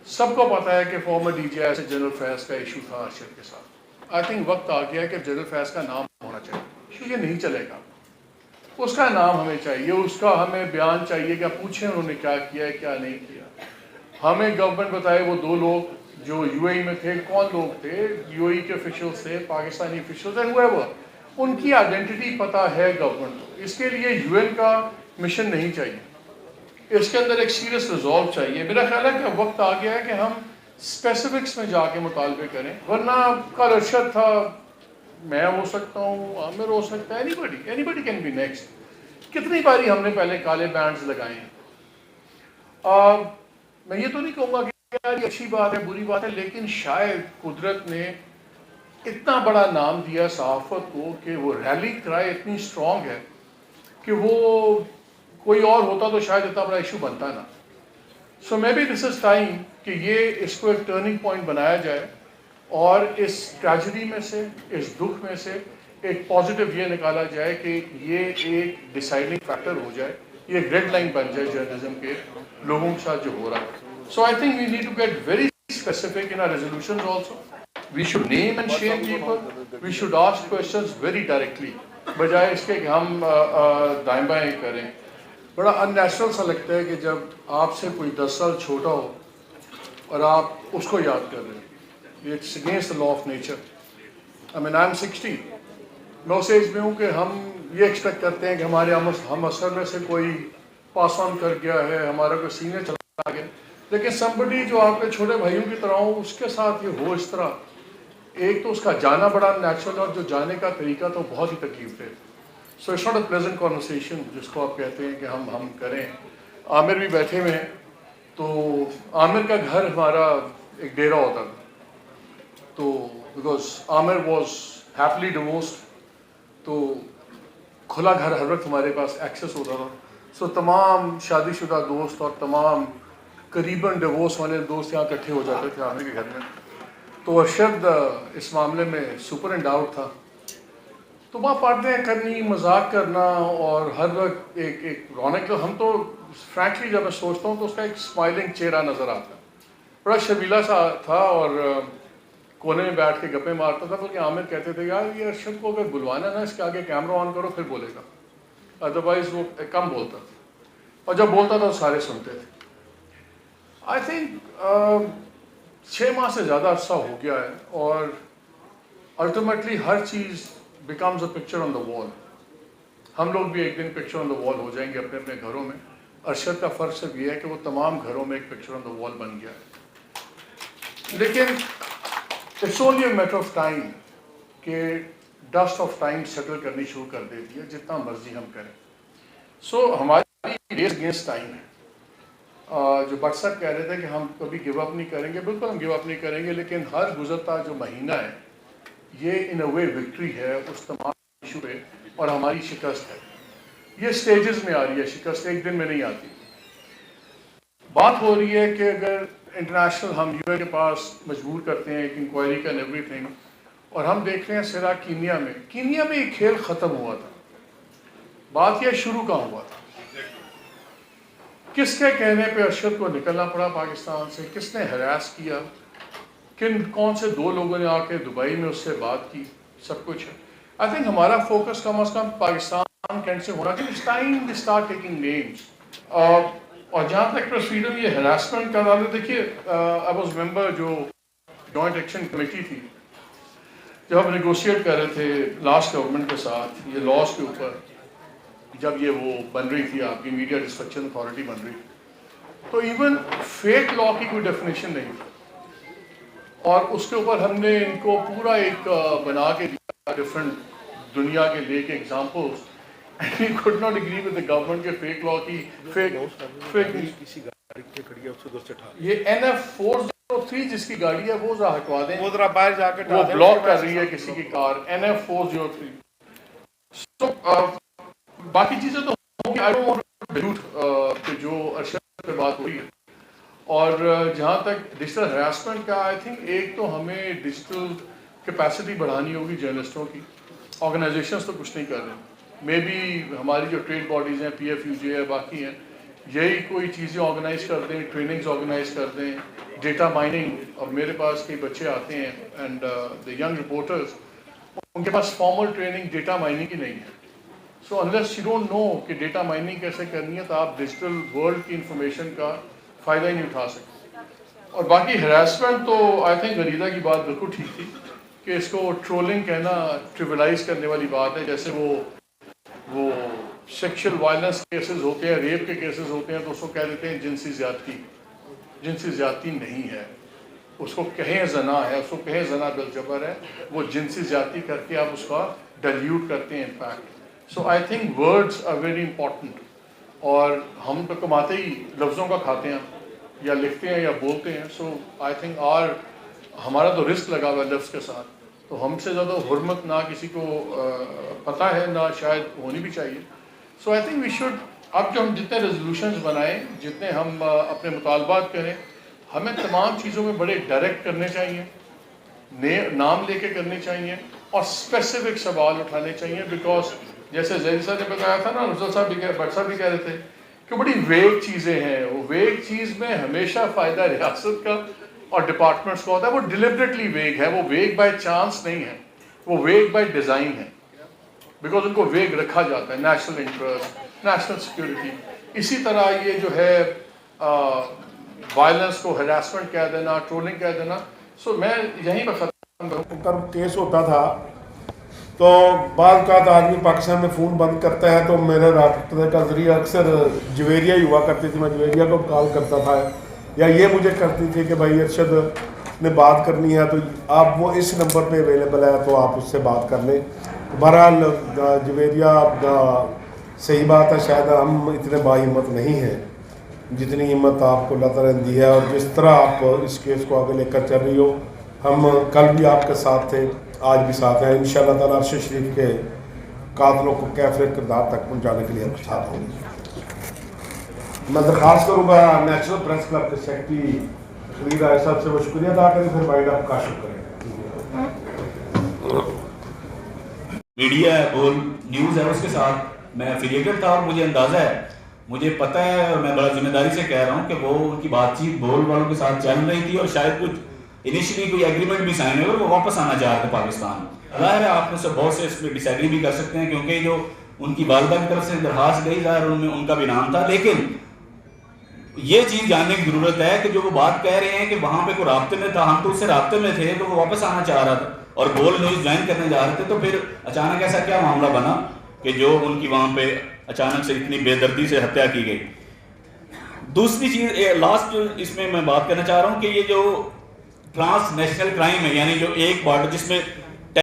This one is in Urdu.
سب کو پتا ہے کہ فارمر ڈی جی آئی سے جنرل فیض کا ایشو تھا ارشد کے ساتھ. آئی تھنک وقت آ گیا ہے کہ جنرل فیض کا نام ہونا چاہیے. ایشو یہ نہیں چلے گا, اس کا نام ہمیں چاہیے, اس کا ہمیں بیان چاہیے کہ پوچھیں انہوں نے کیا کیا ہے کیا نہیں کیا. ہمیں گورنمنٹ بتائے وہ 2 لوگ جو یو اے ای میں تھے کون لوگ تھے, یو اے ای کے آفیشلز تھے, پاکستانی آفیشلز تھے, وہ ان کی آئیڈینٹی پتہ ہے گورنمنٹ کو. اس کے لیے یو این کا مشن نہیں چاہیے, اس کے اندر ایک سیریس ریزالو چاہیے. میرا خیال ہے کہ وقت آ گیا ہے کہ ہم اسپیسیفکس میں جا کے مطالبے کریں, ورنہ کل ارشد تھا, میں ہو سکتا ہوں, عامر ہو سکتا ہے, anybody can be next. کتنی باری ہم نے پہلے کالے بینڈز لگائے ہیں. میں یہ تو نہیں کہوں گا کہ یار یہ اچھی بات ہے بری بات ہے, لیکن شاید قدرت نے اتنا بڑا نام دیا صحافت کو کہ وہ ریلی کرائے اتنی اسٹرانگ ہے کہ وہ کوئی اور ہوتا تو شاید اتنا بڑا ایشو بنتا نا. سو may be this is time کہ یہ اس کو ایک ٹرننگ پوائنٹ بنایا جائے اور اس ٹریجڈی میں سے, اس دکھ میں سے ایک پازیٹیو یہ نکالا جائے کہ یہ ایک ڈیسائڈنگ فیکٹر ہو جائے, یہ ایک ریڈ لائن بن جائے جرنلزم کے لوگوں کے ساتھ جو ہو رہا ہے. So I think we need to get very specific in our resolutions also. We should name and shame people, we should ask questions very directly, بجائے اس کے کہ ہم دائیں بائیں کریں. بڑا ان نیچرل سا لگتا ہے کہ جب آپ سے کوئی 10 سال چھوٹا ہو اور آپ اس کو یاد کر رہے ہیں. It's against the law of nature. I mean I am 60, میں اس ایج میں ہوں کہ ہم یہ ایکسپیکٹ کرتے ہیں کہ ہمارے ہم اثر میں سے کوئی پاس آن کر گیا ہے, ہمارا کوئی سینئر چلا گیا, لیکن somebody جو آپ کے چھوٹے بھائیوں کی طرح ہو اس کے ساتھ یہ ہو اس طرح, ایک تو اس کا جانا بڑا نیچرل, اور جو جانے کا طریقہ تو بہت ہی تکلیف دہ. So it's not a pleasant conversation جس کو آپ کہتے ہیں کہ ہم کریں. عامر بھی بیٹھے ہوئے ہیں, تو عامر کا گھر ہمارا ایک ڈیرا ہوتا تھا, تو because Aamir was happily divorced, تو کھلا گھر ہر وقت ہمارے پاس ایکسیس ہوتا تھا. سو تمام شادی شدہ دوست اور تمام قریباً ڈیورس والے دوست یہاں اکٹھے ہو جاتے تھے عامر کے گھر میں. تو ارشد اس معاملے میں سپر اینڈ آؤٹ تھا, تو وہاں باتیں کرنی, مذاق کرنا, اور ہر وقت ایک رونق. ہم تو فرینکلی جب میں سوچتا ہوں تو اس کا ایک اسمائلنگ چہرہ نظر آتا, بڑا شبیلا سا تھا, اور کونے میں بیٹھ کے گپیں مارتا تھا. بلکہ عامر کہتے تھے یار یہ ارشد کو اگر بلوانا نا اس کے آگے کیمرہ آن کرو پھر بولے گا, ادروائز وہ کم بولتا تھا, اور جب بولتا تھا تو سارے سنتے تھے. آئی تھنک 6 ماہ سے زیادہ عرصہ ہو گیا ہے, اور الٹیمیٹلی ہر چیز بیکمز اے پکچر آن دا وال. ہم لوگ بھی ایک دن پکچر آن دا وال ہو جائیں گے اپنے اپنے گھروں میں. ارشد کا فرق صرف یہ ہے کہ وہ تمام گھروں میں ایک پکچر آن دا وال بن گیا ہے. لیکن it's only a matter of time کہ ڈسٹ آف ٹائم سیٹل کرنی شروع کر دیتی ہے, جتنا مرضی ہم کریں. سو ہماری ریس اگینسٹ ٹائم ہے. جو بٹ صاحب کہہ رہے تھے کہ ہم کبھی گیو اپ نہیں کریں گے, بالکل ہم گیو اپ نہیں کریں گے, لیکن ہر گزرتا جو مہینہ ہے یہ ان اے وے وکٹری ہے اس تمام ایشو پہ, اور ہماری شکست ہے. یہ سٹیجز میں آ رہی ہے شکست, ایک دن میں نہیں آتی. بات ہو رہی ہے کہ اگر انٹرنیشنل ہم یو اے کے پاس مجبور کرتے ہیں ایک انکوائری کا ایوری تھنگ, اور ہم دیکھ رہے ہیں سرا کینیا میں یہ کھیل ختم ہوا تھا. بات یہ شروع کہاں ہوا تھا, کس کے کہنے پہ ارشد کو نکلنا پڑا پاکستان سے, کس نے ہراس کیا, کون سے 2 لوگوں نے آ کے دبئی میں اس سے بات کی, سب کچھ ہے. آئی تھنک ہمارا فوکس کم از کم پاکستان کینٹ سے ہونا چاہیے. It's time we start taking names. اور جہاں تک پریس فریڈم یہ ہراسمنٹ کا تعلق, دیکھیے آئی واز ممبر جو جوائنٹ ایکشن کمیٹی تھی جب ہم نیگوشیٹ کر رہے تھے لاسٹ گورنمنٹ کے ساتھ یہ لاس کے اوپر, جب یہ وہ بن رہی تھی آپ کی میڈیا ڈسٹرکشن اتھارٹی بن رہی تھی, تو ایون فیک لا کی کوئی ڈیفینیشن نہیں تھی, اور اس کے اوپر ہم نے ان کو پورا ایک بنا کے دیا ڈفرنٹ دنیا کے لے کے examples, and we could not agree with the government کے فیک لا کی کسی گاڑی کے کھڑی ہے اس سے دوسرے ٹھا یہ NF403 جس کی گاڑی ہے وہ ذرا ہٹوا دیں, وہ ذرا باہر جا کے وہ بلاک کر رہی ہے کسی کی کار NF403. سو باقی چیزیں تو آئی ڈونٹ وانٹ ٹو ڈیوٹ کہ جو ارشد پہ بات ہوئی ہے. اور جہاں تک ڈیجیٹل ہراسمنٹ کا, آئی تھنک ایک تو ہمیں ڈیجیٹل کیپیسٹی بڑھانی ہوگی جرنلسٹوں کی. آرگنائزیشنس تو کچھ نہیں کر رہے, مے بی ہماری جو ٹریڈ باڈیز ہیں PFUJ ہے باقی ہیں, یہی کوئی چیزیں آرگنائز کر دیں, ٹریننگز آرگنائز کر دیں, ڈیٹا مائننگ، اور میرے پاس کئی بچے آتے ہیں اینڈ دی ینگ رپورٹرز، ان کے پاس فارمل ٹریننگ ڈیٹا مائننگ کی نہیں ہے. So unless you don't know کہ ڈیٹا مائننگ کیسے کرنی ہے تو آپ ڈیجیٹل ورلڈ کی انفارمیشن کا فائدہ ہی نہیں اٹھا سکتے. اور باقی ہراسمنٹ تو آئی تھنک غریدہ کی بات بالکل ٹھیک تھی کہ اس کو ٹرولنگ کہنا ٹریولائز کرنے والی بات ہے. جیسے وہ سیکشل وائلنس کیسز ہوتے ہیں، ریپ کے کیسز ہوتے ہیں تو اس کو کہہ دیتے ہیں جنسی زیادتی. جنسی زیادتی نہیں ہے، اس کو کہیں زنا ہے، اس کو کہیں زنا بالجبر ہے، وہ جنسی زیادتی کر کے آپ اس کا ڈیلیوٹ کرتے ہیں in fact. So I think words are very important, اور ہم تو کماتے ہی لفظوں کا کھاتے ہیں، یا لکھتے ہیں یا بولتے ہیں. سو آئی تھنک ہمارا تو رسک لگا ہوا ہے لفظ کے ساتھ، تو ہم سے زیادہ حرمت نہ کسی کو پتہ ہے نہ شاید ہونی بھی چاہیے. سو آئی تھنک وی شوڈ، اب جو ہم جتنے ریزولوشنز بنائیں، جتنے ہم اپنے مطالبات کریں، ہمیں تمام چیزوں میں بڑے ڈائریکٹ کرنے چاہیے، نام لے کے کرنے چاہیے، اور اسپیسیفک سوال اٹھانے چاہیے. بیکاز جیسے زید صاحب نے بتایا تھا نا، رفضل صاحب بھی بٹ صاحب بھی کہہ رہے تھے کہ بڑی ویگ چیزیں ہیں. وہ ویگ چیز میں ہمیشہ فائدہ ریاست کا اور ڈپارٹمنٹس کا ہوتا ہے. وہ ڈیلیبریٹلی ویگ ہے، وہ ویگ بائی چانس نہیں ہے، وہ ویگ بائی ڈیزائن ہے. بیکاز ان کو ویگ رکھا جاتا ہے، نیشنل انٹرسٹ، نیشنل سیکورٹی. اسی طرح یہ جو ہے وائلنس کو ہراسمنٹ کہہ دینا، ٹرولنگ کہہ دینا. سو میں یہیں پر ختم کروں. کیس ہوتا تھا تو بعض اوقات آدمی پاکستان میں فون بند کرتا ہے تو میرا رابطے کا ذریعہ اکثر جویریہ ہی ہوا کرتی تھی. میں جویریہ کو کال کرتا تھا، یا یہ مجھے کرتی تھی کہ بھائی ارشد نے بات کرنی ہے تو آپ وہ اس نمبر پہ اویلیبل ہے تو آپ اس سے بات کر لیں. بہرحال جویریہ صحیح بات ہے، شاید ہم اتنے با ہمت نہیں ہیں جتنی ہمت آپ کو اللہ تعالیٰ نے دی ہے، اور جس طرح آپ اس کیس کو آگے لے کر چل رہی ہو. ہم کل بھی آپ کے ساتھ تھے، آج بھی ساتھ ہیں. انشاءاللہ تعالیٰ ارشد شریف کے قاتلوں کو کیفر کردار تک پہنچانے کے لیے ہم ساتھ ہوں گے. میں درخواست کروں گا نیشنل پریس کلب کے سیکرٹری خلید آئے صاحب سے وہ شکریہ ادا کریں، پھر وائنڈ اپ کا شکر کریں. میڈیا ہے، بول نیوز ہے، اس کے ساتھ میں افیلیٹڈ تھا، اور مجھے اندازہ ہے، مجھے پتہ ہے، اور میں بڑا ذمہ داری سے کہہ رہا ہوں کہ وہ ان کی بات چیت بول والوں کے ساتھ چل رہی تھی، اور شاید کچھ انیشلی کوئی ایگریمنٹ بھی سائن ہوئے اور وہ واپس آنا چاہ رہے تھے پاکستان. ظاہر ہے آپ میں سے بہت سے اس میں ڈس ایگری بھی کر سکتے ہیں، کیونکہ جو ان کی والدہ کی طرف سے درخواست گئی، ظاہر ان میں ان کا بھی نام تھا. لیکن یہ چیز جاننے کی ضرورت ہے کہ جو وہ بات کہہ رہے ہیں کہ وہاں پہ کوئی رابطے میں تھا، ہم تو اس سے رابطے میں تھے، تو وہ واپس آنا چاہ رہا تھا اور بول نیوز جوائن کرنے جا رہے تھے. تو پھر اچانک ایسا کیا معاملہ بنا کہ جو ان کی وہاں پہ اچانک سے اتنی بے دردی سے ہتیا کی گئی. دوسری چیز لاسٹ جو اس میں بات کرنا چاہ رہا ہوں کہ یہ جو ٹرانس نیشنل کرائم ہے، یعنی جو ایک بارڈر جس میں